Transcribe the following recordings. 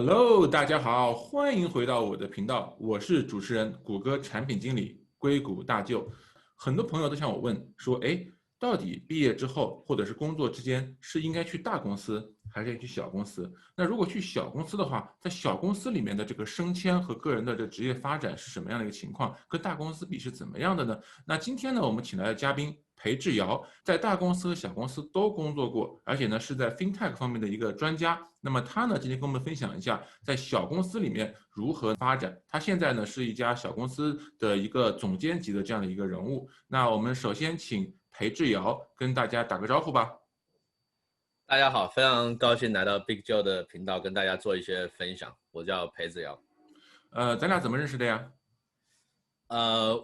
Hello，大家好，欢迎回到我的频道，我是主持人谷歌产品经理硅谷大舅。很多朋友都向我问说，哎，到底毕业之后或者是工作之间是应该去大公司还是去小公司？那如果去小公司的话，在小公司里面的这个升迁和个人的这职业发展是什么样的一个情况？跟大公司比是怎么样的呢？那今天呢，我们请来的嘉宾裴志尧，在大公司和小公司都工作过，而且呢是在 FinTech 方面的一个专家。那么他呢今天跟我们分享一下在小公司里面如何发展。他现在呢是一家小公司的一个总监级的这样的一个人物。那我们首先请裴志尧跟大家打个招呼吧。大家好，非常高兴来到 Big Joe 的频道，跟大家做一些分享。我叫裴子尧。咱俩怎么认识的呀？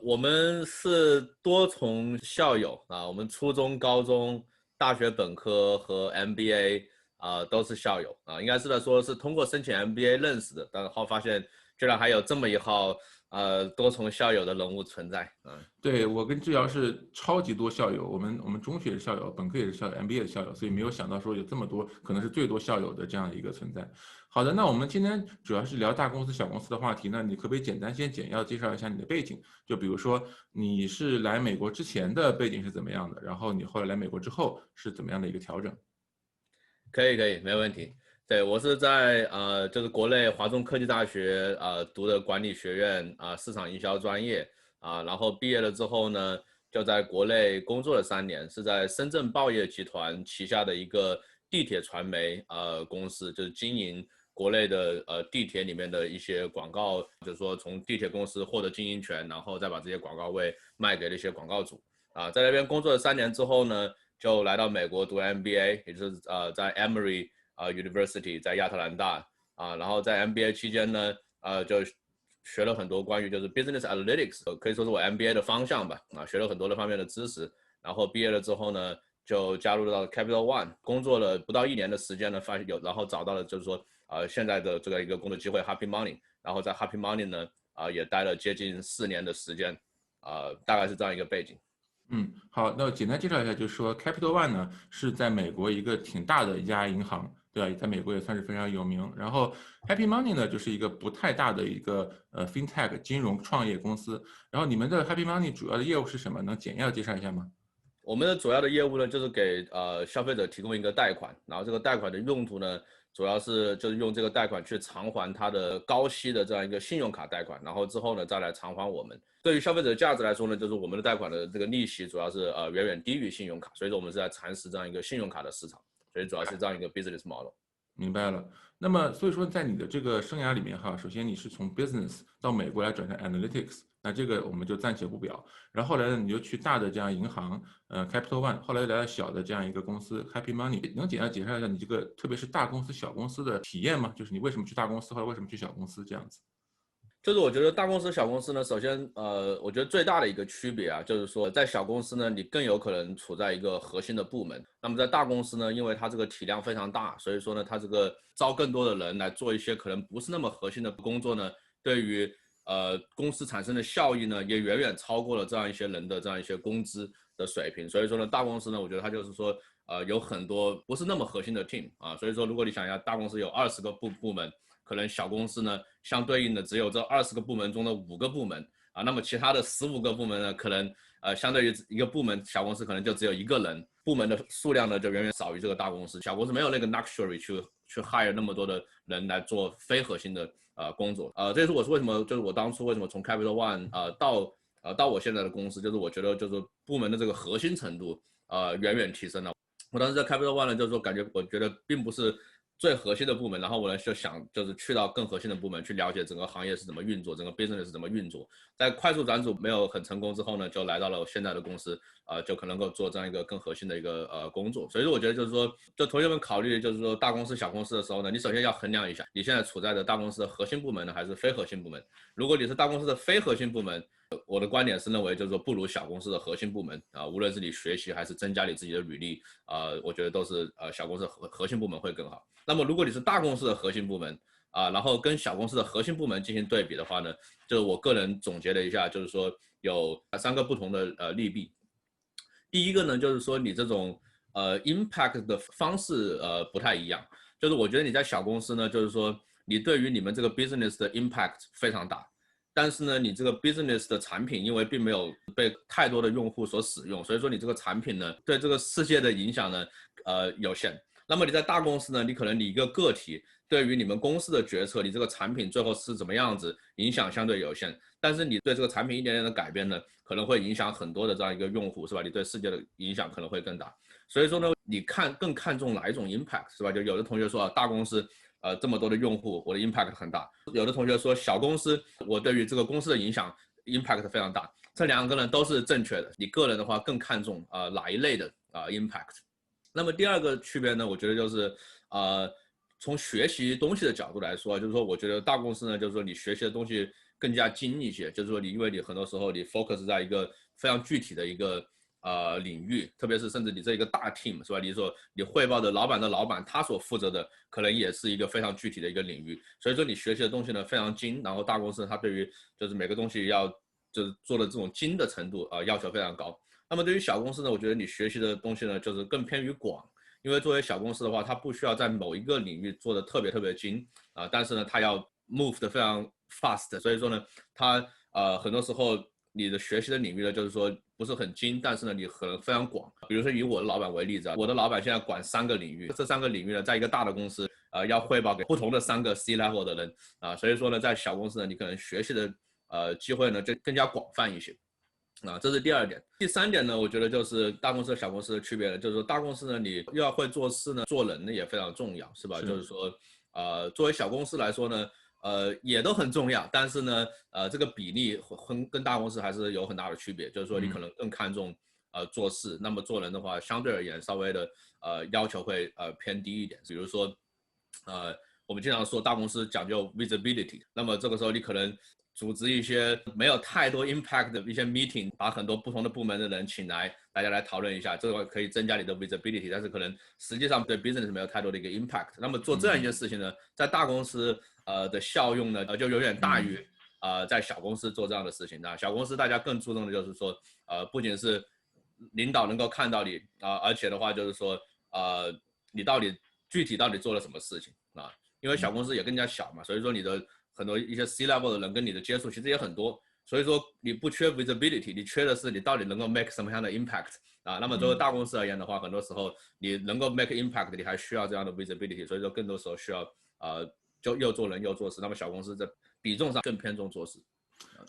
我们是多重校友啊，我们初中、高中、大学本科和 MBA 都是校友啊，应该是说是通过申请 MBA 认识的，但后发现居然还有这么一号多重校友的人物存在啊。对，我跟志尧是超级多校友，我们中学是校友，本科也是校友，MBA 的校友，所以没有想到说有这么多，可能是最多校友的这样的一个存在。好的，那我们今天主要是聊大公司、小公司的话题呢，你可不可以简单先简要介绍一下你的背景？就比如说你是来美国之前的背景是怎么样的，然后你后来来美国之后是怎么样的一个调整？可以可以，没问题。对，我是在就是国内华中科技大学读的管理学院市场营销专业然后毕业了之后呢，就在国内工作了3年，是在深圳报业集团旗下的一个地铁传媒公司，就是经营国内的地铁里面的一些广告，就是说从地铁公司获得经营权，然后再把这些广告位卖给那些广告主在那边工作了3年之后呢。就来到美国读 MBA， 也就是在 Emory University 在亚特兰大然后在 MBA 期间呢就学了很多关于就是 Business Analytics， 可以说是我 MBA 的方向吧学了很多的方面的知识，然后毕业了之后呢就加入到 Capital One， 工作了不到1年的时间呢，发现有，然后找到了就是说现在的这个一个工作机会 Happy Money， 然后在 Happy Money 呢也待了接近4年的时间大概是这样一个背景。好，那我简单介绍一下，就是说 Capital One 呢是在美国一个挺大的一家银行，对吧？在美国也算是非常有名。然后 Happy Money 呢就是一个不太大的一个FinTech 金融创业公司。然后你们的 Happy Money 主要的业务是什么？能简要介绍一下吗？我们的主要的业务呢，就是给消费者提供一个贷款，然后这个贷款的用途呢，主要是就是用这个贷款去偿还他的高息的这样一个信用卡贷款，然后之后呢再来偿还我们。对于消费者价值来说呢，就是我们的贷款的这个利息主要是远远低于信用卡，所以说我们是在蚕食这样一个信用卡的市场，所以主要是这样一个 business model。明白了。那么，所以说，在你的这个生涯里面哈，首先你是从 business 到美国来转成 analytics，那这个我们就暂且不表。然后后来呢，你就去大的这样银行，Capital One，后来又来到小的这样一个公司 Happy Money，能简单介绍一下你这个，特别是大公司、小公司的体验吗？就是你为什么去大公司，或者为什么去小公司这样子？就是我觉得大公司、小公司呢，首先，我觉得最大的一个区别就是说在小公司呢，你更有可能处在一个核心的部门。那么在大公司呢，因为它这个体量非常大，所以说呢，它这个招更多的人来做一些可能不是那么核心的工作呢，对于公司产生的效益呢，也远远超过了这样一些人的这样一些工资的水平。所以说呢，大公司呢，我觉得它就是说，有很多不是那么核心的 team 所以说如果你想一下，大公司有20个部门。可能小公司呢，相对应的只有这20个部门中的5个部门那么其他的15个部门呢，可能相对于一个部门，小公司可能就只有1个人，部门的数量呢就远远少于这个大公司。小公司没有那个 luxury 去 hire 那么多的人来做非核心的工作这也是我是为什么就是我当初为什么从 Capital One 到我现在的公司，就是我觉得就是部门的这个核心程度远远提升了。我当时在 Capital One 呢，就是说感觉我觉得并不是最核心的部门，然后我呢就想就是去到更核心的部门去了解整个行业是怎么运作，整个 business 是怎么运作。在快速转组没有很成功之后呢，就来到了现在的公司，就可能够做这样一个更核心的一个工作。所以说我觉得就是说，就同学们考虑就是说大公司小公司的时候呢，你首先要衡量一下你现在处在的大公司的核心部门呢还是非核心部门。如果你是大公司的非核心部门，我的观点是认为就是说不如小公司的核心部门无论是你学习还是增加你自己的履历我觉得都是小公司的核心部门会更好。那么如果你是大公司的核心部门然后跟小公司的核心部门进行对比的话呢，就是我个人总结了一下，就是说有3个不同的利弊。第一个呢，就是说你这种impact 的方式不太一样，就是我觉得你在小公司呢，就是说你对于你们这个 business 的 impact 非常大，但是呢，你这个 business 的产品因为并没有被太多的用户所使用，所以说你这个产品呢对这个世界的影响呢有限。那么你在大公司呢，你可能你一个个体对于你们公司的决策，你这个产品最后是怎么样子，影响相对有限。但是你对这个产品一点点的改变呢，可能会影响很多的这样一个用户，是吧？你对世界的影响可能会更大。所以说呢，你更看重哪一种 impact， 是吧？就有的同学说啊，大公司这么多的用户，我的 impact 很大；有的同学说小公司，我对于这个公司的影响 impact 非常大。这两个呢都是正确的。你个人的话更看重哪一类的impact。那么第二个区别呢，我觉得就是从学习东西的角度来说，就是说我觉得大公司呢，就是说你学习的东西更加精一些，就是说因为你很多时候你 focus 在一个非常具体的一个领域，特别是甚至你这一个大 team 是吧？你说你汇报的老板的老板，他所负责的可能也是一个非常具体的一个领域，所以说你学习的东西呢非常精，然后大公司它对于就是每个东西要就是做的这种精的程度要求非常高。那么对于小公司呢，我觉得你学习的东西呢就是更偏于广，因为作为小公司的话，它不需要在某一个领域做的特别精但是呢，它要 move 的非常 fast， 所以说呢，它很多时候你的学习的领域呢，就是说不是很精，但是呢，你可能非常广。比如说以我的老板为例子我的老板现在管3个领域，这3个领域呢，在一个大的公司要汇报给不同的3个 C level 的人所以说呢，在小公司呢，你可能学习的机会呢就更加广泛一些。这是第2点。第3点呢，我觉得就是大公司和小公司的区别了，就是说大公司呢，你又要会做事呢，做人呢也非常重要，是吧？就是说，作为小公司来说呢，也都很重要，但是呢，这个比例跟大公司还是有很大的区别，就是说你可能更看重做事，那么做人的话，相对而言稍微的要求会偏低一点。比如说，我们经常说大公司讲究 visibility， 那么这个时候你可能组织一些没有太多 impact 的一些 meeting， 把很多不同的部门的人请来，大家来讨论一下，这个可以增加你的 visibility， 但是可能实际上对 business 没有太多的一个 impact。那么做这样一件事情呢，在大公司的效用呢就远远大于在小公司做这样的事情。小公司大家更注重的就是说不仅是领导能够看到你而且的话就是说你具体到底做了什么事情因为小公司也更加小嘛，所以说你的很多一些 C level 的人跟你的接触其实也很多，所以说你不缺 visibility， 你缺的是你到底能够 make 什么样的 impact 那么作为大公司而言的话，很多时候你能够 make impact， 你还需要这样的 visibility， 所以说更多时候需要就又做人又做事。那么小公司在比重上更偏重做事。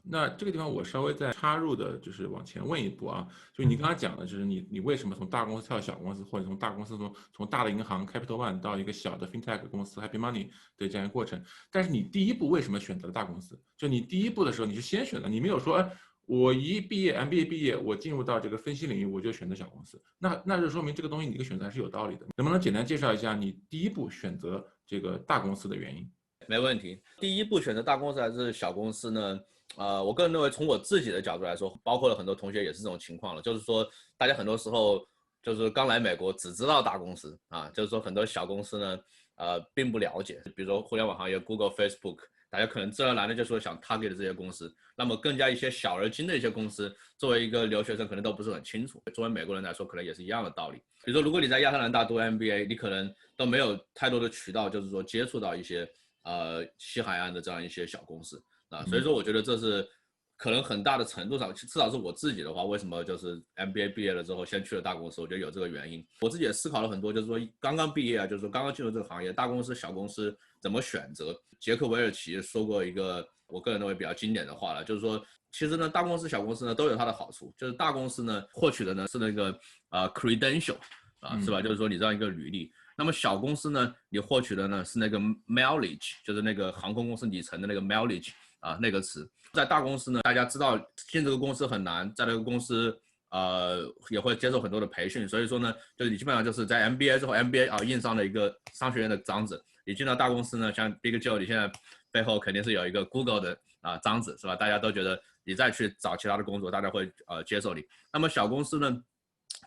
那这个地方我稍微再插入的就是往前问一步就你刚才讲的就是你为什么从大公司跳小公司，或者从大公司从大的银行 Capital One 到一个小的 FinTech 公司 Happy Money 的这样一个过程，但是你第一步为什么选择了大公司？就你第一步的时候你是先选的，你没有说我一毕业 MBA 毕业，我进入到这个分析领域我就选择小公司，那就说明这个东西你的选择还是有道理的。能不能简单介绍一下你第一步选择这个大公司的原因？没问题。第一步选择大公司还是小公司呢？我个人认为，从我自己的角度来说，包括了很多同学也是这种情况了，就是说，大家很多时候就是刚来美国只知道大公司就是说很多小公司呢，并不了解。比如说互联网行业 ，Google、Facebook， 大家可能自然而然的就说想 target 这些公司，那么更加一些小而精的一些公司，作为一个留学生可能都不是很清楚。作为美国人来说，可能也是一样的道理。比如说，如果你在亚特兰大读 MBA， 你可能都没有太多的渠道，就是说接触到一些西海岸的这样一些小公司所以说我觉得这是可能很大的程度上，至少是我自己的话，为什么就是 MBA 毕业了之后先去了大公司，我觉得有这个原因。我自己也思考了很多，就是说刚刚毕业就是说刚刚进入这个行业，大公司小公司怎么选择。杰克韦尔奇说过一个我个人认为比较经典的话了，就是说其实呢大公司小公司呢都有它的好处，就是大公司呢获取的呢是那个credential是吧，就是说你这样一个履历。那么小公司呢，你获取的呢是那个 mileage， 就是那个航空公司里程的那个 mileage那个词。在大公司呢，大家知道进这个公司很难，在这个公司也会接受很多的培训，所以说呢，就是你基本上就是在 MBA 之后 ，MBA 印上了一个商学院的章子。你进到大公司呢，像 Big Joe， 你现在背后肯定是有一个 Google 的章子，是吧？大家都觉得你再去找其他的工作，大家会接受你。那么小公司呢？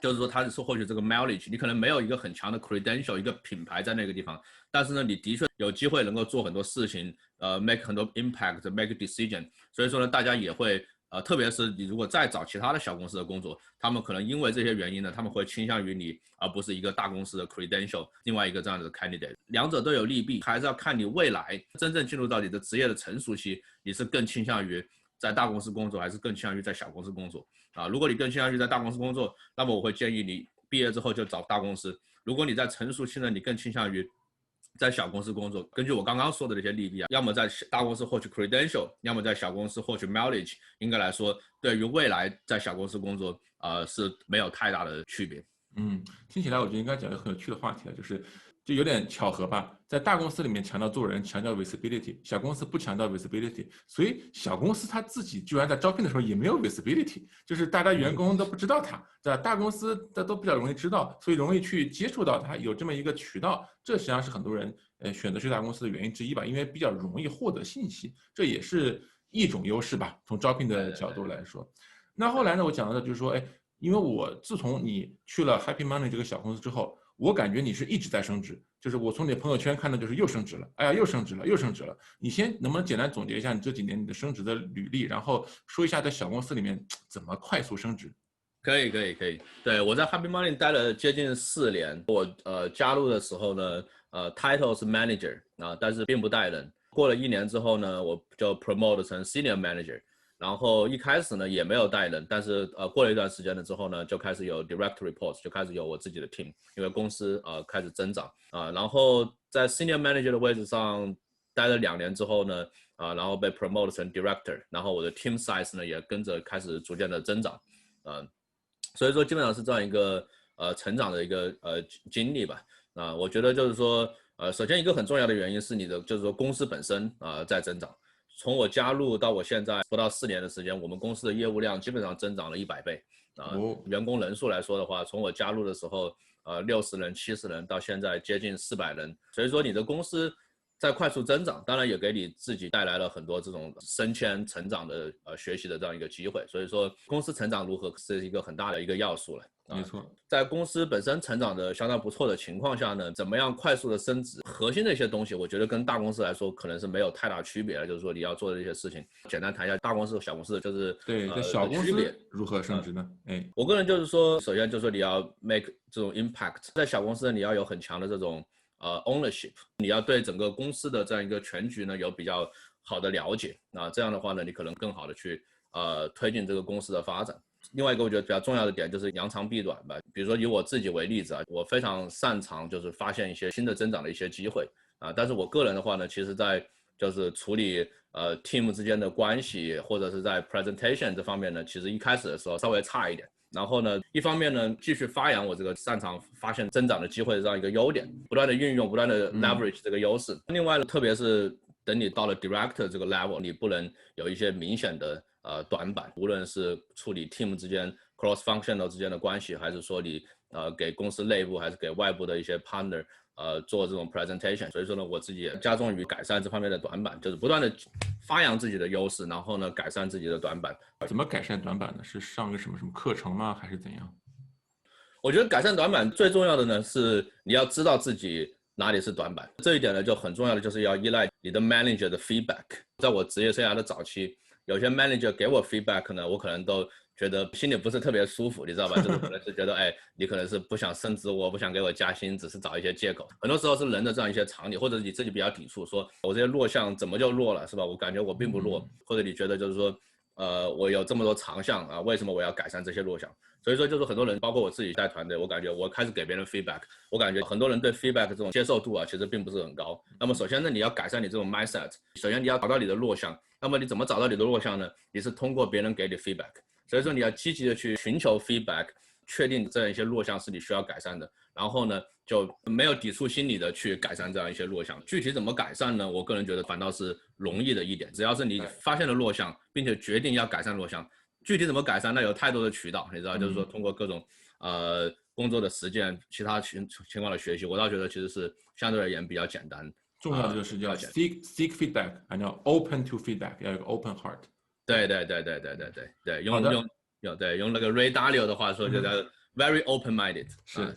就是说它是获取这个 mileage， 你可能没有一个很强的 credential， 一个品牌在那个地方，但是呢，你的确有机会能够做很多事情，make 很多 impact，make decision， 所以说呢，大家也会特别是你如果再找其他的小公司的工作，他们可能因为这些原因呢，他们会倾向于你，而不是一个大公司的 credential， 另外一个这样子的 candidate。两者都有利弊，还是要看你未来真正进入到你的职业的成熟期，你是更倾向于在大公司工作，还是更倾向于在小公司工作啊？如果你更倾向于在大公司工作，那么我会建议你毕业之后就找大公司。如果你在成熟期呢，你更倾向于在小公司工作，根据我刚刚说的这些利弊啊，要么在大公司获取 credential， 要么在小公司获取 mileage， 应该来说，对于未来在小公司工作，是没有太大的区别。听起来我觉得应该讲一个很有趣的话题了，就有点巧合吧，在大公司里面强调做人，强调 visibility， 小公司不强调 visibility， 所以小公司他自己居然在招聘的时候也没有 visibility， 就是大家员工都不知道他，在大公司的都比较容易知道，所以容易去接触到他，有这么一个渠道，这实际上是很多人选择去大公司的原因之一吧，因为比较容易获得信息，这也是一种优势吧，从招聘的角度来说。那后来呢，我讲到的就是说，因为我自从你去了 Happy Money 这个小公司之后，我感觉你是一直在升职，就是我从你的朋友圈看到就是又升职了，哎呀又升职了，又升职了。你先能不能简单总结一下你这几年你的升职的履历，然后说一下在小公司里面怎么快速升职？可以。对，我在 Happy Money 待了接近4年，我加入的时候呢，title 是 manager 但是并不带人。过了1年之后呢，我就 promote 成 senior manager。然后一开始呢也没有带人，但是过了一段时间了之后呢，就开始有 direct reports， 就开始有我自己的 team， 因为公司开始增长然后在 senior manager 的位置上待了2年之后呢然后被 promote 成 director， 然后我的 team size 呢也跟着开始逐渐的增长所以说基本上是这样一个成长的一个经历吧我觉得就是说首先一个很重要的原因是你的就是说公司本身在增长。从我加入到我现在不到4年的时间，我们公司的业务量基本上增长了100倍员工人数来说的话，从我加入的时候60人、70人到现在接近400人，所以说你的公司在快速增长，当然也给你自己带来了很多这种升迁、成长的学习的这样一个机会。所以说，公司成长如何是一个很大的一个要素了。没错，在公司本身成长的相当不错的情况下呢，怎么样快速的升职，核心的一些东西，我觉得跟大公司来说可能是没有太大区别的。就是说你要做的一些事情，简单谈一下大公司和小公司，就是对，在小公司如何升职呢？我个人就是说，首先就是说你要 make 这种 impact， 在小公司你要有很强的这种ownership， 你要对整个公司的这样一个全局呢有比较好的了解这样的话呢，你可能更好的去推进这个公司的发展。另外一个我觉得比较重要的点就是扬长避短吧，比如说以我自己为例子我非常擅长就是发现一些新的增长的一些机会但是我个人的话呢，其实在就是处理team 之间的关系或者是在 presentation 这方面呢，其实一开始的时候稍微差一点。然后呢，一方面呢，继续发扬我这个擅长发现增长的机会的这样一个优点，不断的运用，不断的 leverage 这个优势。另外呢，特别是等你到了 director 这个 level， 你不能有一些明显的短板，无论是处理 team 之间 cross functional 之间的关系，还是说你给公司内部还是给外部的一些 partner做这种 presentation。所以说呢，我自己也加重于改善这方面的短板，就是不断的发扬自己的优势，然后呢改善自己的短板。怎么改善短板呢？是上个什么课程吗？还是怎样？我觉得改善短板最重要的呢是你要知道自己哪里是短板，这一点呢就很重要的就是要依赖你的 manager 的 feedback。在我职业生涯的早期，有些 manager 给我 feedback 呢，我可能都觉得心里不是特别舒服，你知道吧？就是可能是觉得你可能是不想升职我，不想给我加薪，只是找一些借口。很多时候是人的这样一些常理，或者你自己比较抵触，说我这些弱项怎么就弱了，是吧？我感觉我并不弱，或者你觉得就是说我有这么多长项为什么我要改善这些弱项？所以说就是很多人，包括我自己带团队，我感觉我开始给别人 feedback， 我感觉很多人对 feedback 这种接受度其实并不是很高。那么首先呢，你要改善你这种 mindset， 首先你要找到你的弱项。那么你怎么找到你的弱项呢？你是通过别人给你 feedback， 所以说你要积极的去寻求 feedback， 确定这样一些弱项是你需要改善的，然后呢就没有抵触心理的去改善这样一些弱项。具体怎么改善呢？我个人觉得反倒是容易的一点，只要是你发现了弱项，并且决定要改善弱项，具体怎么改善，那有太多的渠道，你知道，就是说通过各种工作的实践，其他情况的学习，我倒觉得其实是相对而言比较简单。重要的就是要 seek feedback， 还要 open to feedback， 要有个 open heart。对，用那个 Ray Dalio 的话说，就叫 very open minded。是。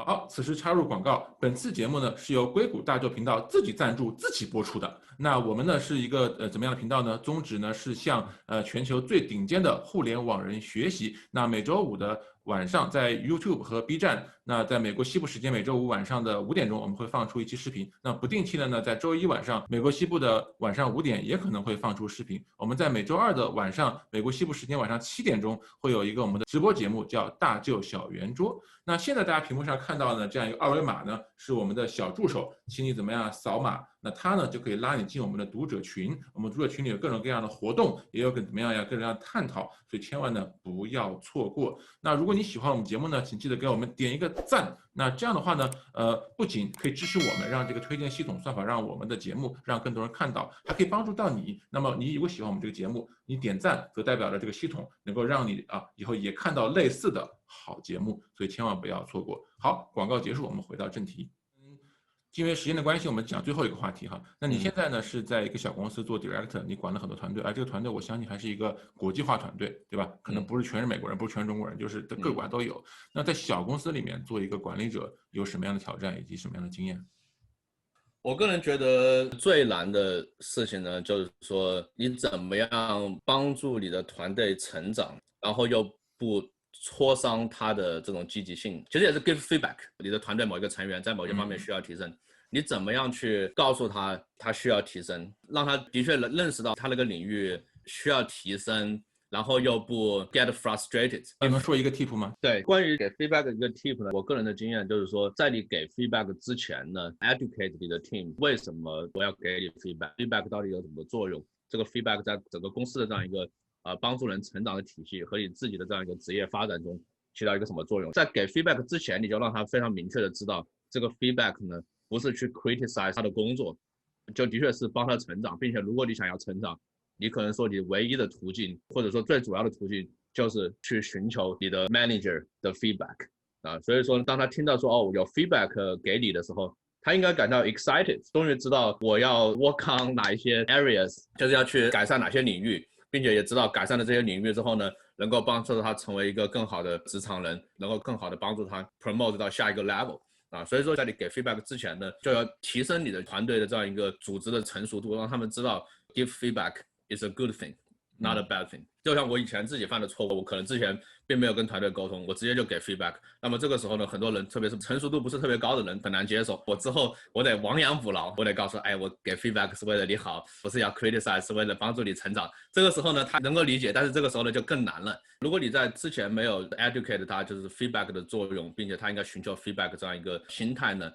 好，此时插入广告。本次节目呢是由硅谷大舅频道自己赞助、自己播出的。那我们呢是一个怎么样的频道呢？宗旨呢是向全球最顶尖的互联网人学习。那每周五的晚上在 YouTube 和 B 站，那在美国西部时间每周五晚上的5点钟，我们会放出一期视频。那不定期的呢，在周一晚上美国西部的晚上5点也可能会放出视频。我们在每周二的晚上美国西部时间晚上7点钟会有一个我们的直播节目，叫大舅小圆桌。那现在大家屏幕上看到呢，这样一个二维码呢，是我们的小助手，请你怎么样扫码，那他呢就可以拉你进我们的读者群。我们读者群里有各种各样的活动，也有怎么样各种各样的探讨，所以千万呢不要错过。那如果你喜欢我们节目呢，请记得给我们点一个赞。那这样的话呢，不仅可以支持我们，让这个推荐系统算法让我们的节目让更多人看到，还可以帮助到你。那么你如果喜欢我们这个节目，你点赞则代表着这个系统能够让你以后也看到类似的好节目，所以千万不要错过。好，广告结束，我们回到正题。因为时间的关系，我们讲最后一个话题哈。那你现在呢是在一个小公司做 director， 你管了很多团队，而这个团队我相信还是一个国际化团队，对吧？可能不是全是美国人，不是全是中国人，就是各管都有。那在小公司里面做一个管理者有什么样的挑战以及什么样的经验？我个人觉得最难的事情呢，就是说你怎么样帮助你的团队成长，然后又不挫伤他的这种积极性。其实也是 give feedback， 你的团队某一个成员在某些方面需要提升，你怎么样去告诉他他需要提升，让他的确认识到他那个领域需要提升，然后又不 get frustrated。 你能说一个 tip 吗？对，关于给 feedback 的一个 tip 呢，我个人的经验就是说，在你给 feedback 之前呢 educate 你的 team 为什么我要给你 feedback 到底有什么作用，这个 feedback 在整个公司的这样一个帮助人成长的体系和你自己的这样一个职业发展中起到一个什么作用。在给 feedback 之前，你就让他非常明确的知道这个 feedback 呢不是去 criticize 他的工作，就的确是帮他成长，并且如果你想要成长，你可能说你唯一的途径或者说最主要的途径就是去寻求你的 manager 的 feedback 所以说当他听到说有 feedback 给你的时候，他应该感到 excited， 终于知道我要 work on 哪一些 areas， 就是要去改善哪些领域，并且也知道改善了这些领域之后呢，能够帮助他成为一个更好的职场人，能够更好的帮助他 promote 到下一个 level。所以说在你给 feedback 之前呢，就要提升你的团队的这样一个组织的成熟度，让他们知道 give feedback is a good thing not a bad thing。 就像我以前自己犯的错误，我可能之前并没有跟团队沟通，我直接就给 feedback， 那么这个时候呢，很多人特别是成熟度不是特别高的人很难接受，我之后我得亡羊补牢，我得告诉我给 feedback 是为了你好，不是要 criticize， 是为了帮助你成长。这个时候呢他能够理解，但是这个时候呢就更难了。如果你在之前没有 educate 他就是 feedback 的作用，并且他应该寻求 feedback 这样一个心态呢，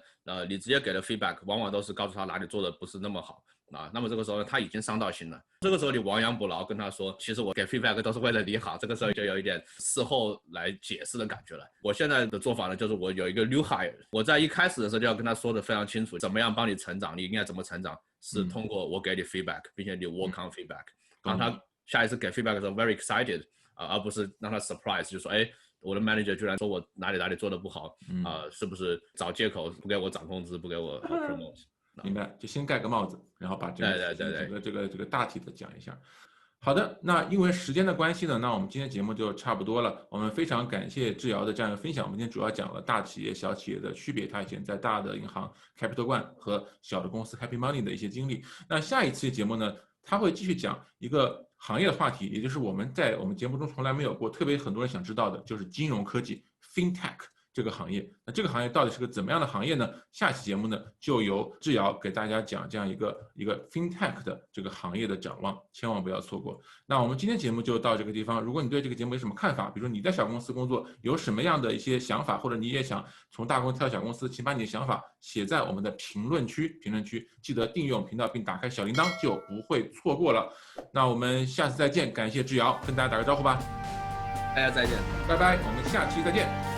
你直接给的 feedback 往往都是告诉他哪里做的不是那么好那么这个时候呢他已经伤到心了，这个时候你亡羊补牢跟他说其实我给 feedback 都是为了你好，这个时候就有一点事后来解释的感觉了。我现在的做法呢，就是我有一个 new hire， 我在一开始的时候就要跟他说的非常清楚，怎么样帮你成长，你应该怎么成长，是通过我给你 feedback， 并且你 work on feedback， 让他下一次给 feedback 的时候 very excited，而不是让他 surprise， 就说我的 manager 居然说我哪里做的不好，是不是找借口不给我涨工资，不给我 promote。明白，就先盖个帽子，然后把这个大体的讲一下。好的，那因为时间的关系呢，那我们今天节目就差不多了。我们非常感谢志尧的这样一个分享。我们今天主要讲了大企业、小企业的区别，他以前在大的银行 Capital One 和小的公司 Happy Money 的一些经历。那下一期节目呢，他会继续讲一个行业的话题，也就是我们在我们节目中从来没有过，特别很多人想知道的，就是金融科技 FinTech。这个行业，那这个行业到底是个怎么样的行业呢？下期节目呢，就由志尧给大家讲这样一个 FinTech 的这个行业的展望，千万不要错过。那我们今天节目就到这个地方。如果你对这个节目有什么看法，比如说你在小公司工作有什么样的一些想法，或者你也想从大公司跳小公司，请把你的想法写在我们的评论区，记得订阅我们频道并打开小铃铛，就不会错过了。那我们下次再见，感谢志尧，跟大家打个招呼吧。大家再见，拜拜，我们下期再见。